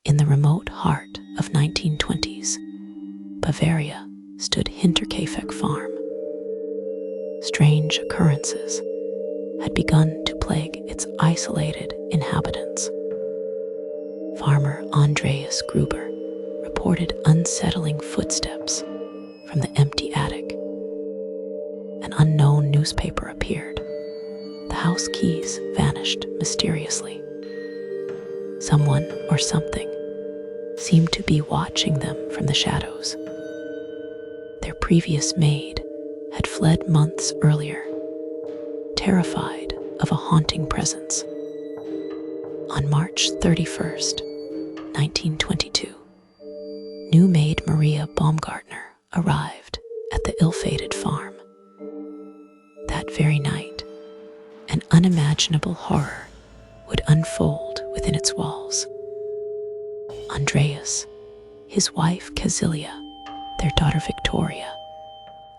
In the remote heart of 1920s, Bavaria stood Hinterkaifeck farm. Strange occurrences had begun to plague its isolated inhabitants. Farmer Andreas Gruber reported unsettling footsteps from the empty attic. An unknown newspaper appeared. The house keys vanished mysteriously. Someone or something seemed to be watching them from the shadows. Their previous maid had fled months earlier, terrified of a haunting presence. On March 31st, 1922, new maid Maria Baumgartner arrived at the ill-fated farm. That very night, an unimaginable horror would unfold within its walls. Andreas, his wife Casilia, their daughter Victoria,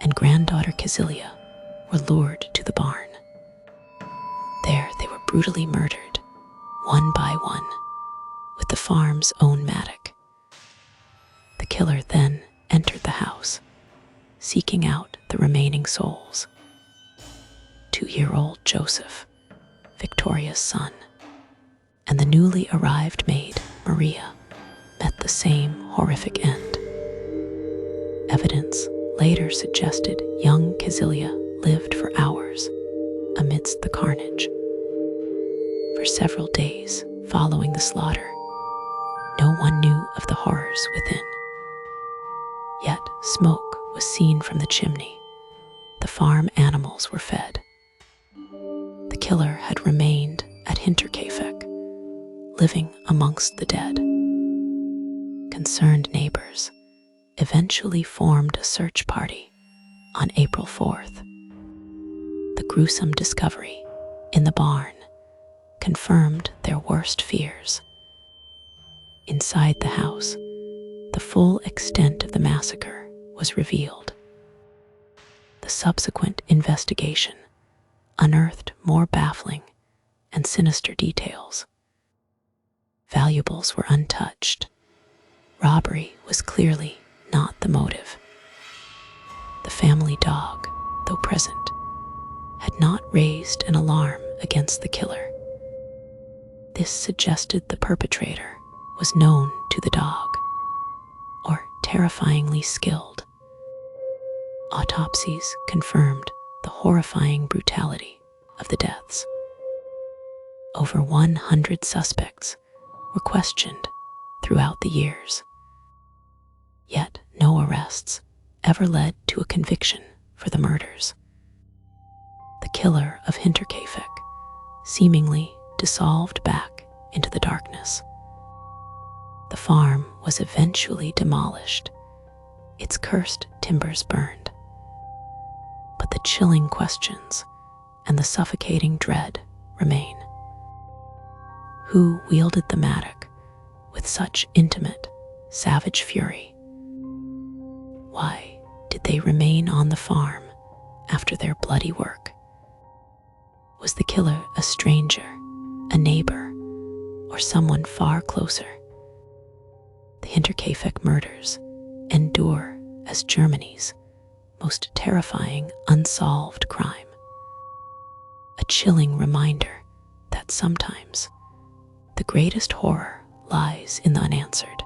and granddaughter Casilia were lured to the barn. There they were brutally murdered, one by one, with the farm's own mattock. The killer then entered the house, seeking out the remaining souls. 2-year-old Joseph, Victoria's son, and the newly arrived maid, Maria, met the same horrific end. Evidence later suggested young Casilia lived for hours amidst the carnage. For several days following the slaughter, no one knew of the horrors within. Yet smoke was seen from the chimney. The farm animals were fed. The killer had remained at Hinterkaifeck, living amongst the dead. Concerned neighbors eventually formed a search party on April 4th. The gruesome discovery in the barn confirmed their worst fears. Inside the house, the full extent of the massacre was revealed. The subsequent investigation unearthed more baffling and sinister details. Valuables were untouched. Robbery was clearly not the motive. The family dog, though present, had not raised an alarm against the killer. This suggested the perpetrator was known to the dog, or terrifyingly skilled. Autopsies confirmed the horrifying brutality of the deaths. Over 100 suspects were questioned throughout the years. Yet no arrests ever led to a conviction for the murders. The killer of Hinterkaifeck seemingly dissolved back into the darkness. The farm was eventually demolished, its cursed timbers burned. But the chilling questions and the suffocating dread remain. Who wielded the mattock with such intimate, savage fury? Why did they remain on the farm after their bloody work? Was the killer a stranger, a neighbor, or someone far closer? The Hinterkaifeck murders endure as Germany's most terrifying unsolved crime. A chilling reminder that sometimes the greatest horror lies in the unanswered.